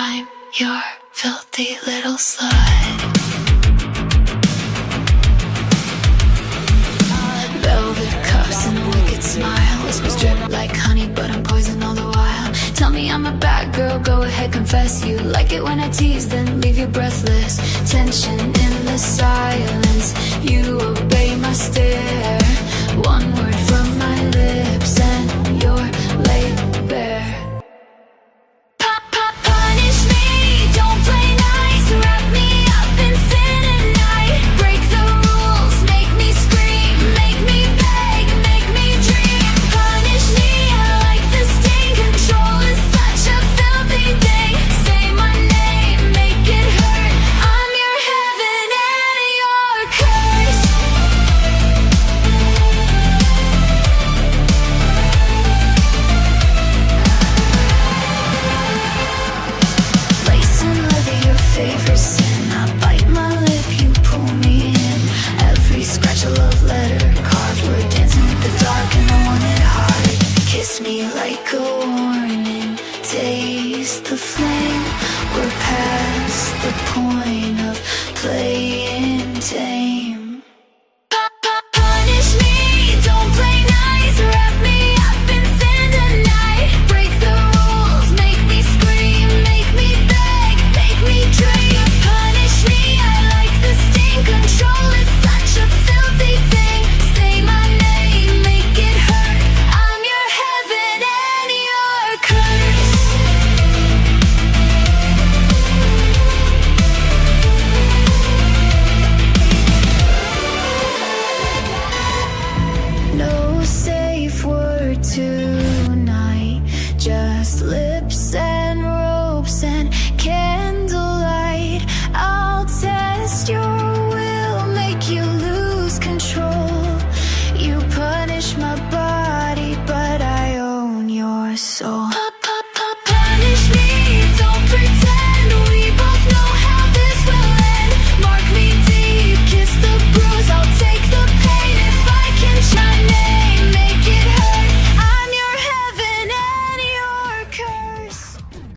I'm your filthy little slut. Velvet cuffs and a wicked smile. Whispers drip like honey, but I'm poison all the while. Tell me I'm a bad girl, go ahead, confess. You like it when I tease, then leave you breathless. Tension in the silence, you obey my stare. One word from my lips and you're laid bare. Punish me, don't play nice. Wrap me up in sin at night. Break the rules, make me scream, make me beg, make me dream. Punish me, I like the sting. Control is such a filthy thing. Say my name, make it hurt. I'm your heaven and your curse. Lace and leather, your favorite sin. I bite my lip, you pull me in. Every scratch a love letter carved. We're dancing with the dark and I want it hard. Kiss me like a warning, taste the flame. We're past the point of playing tame.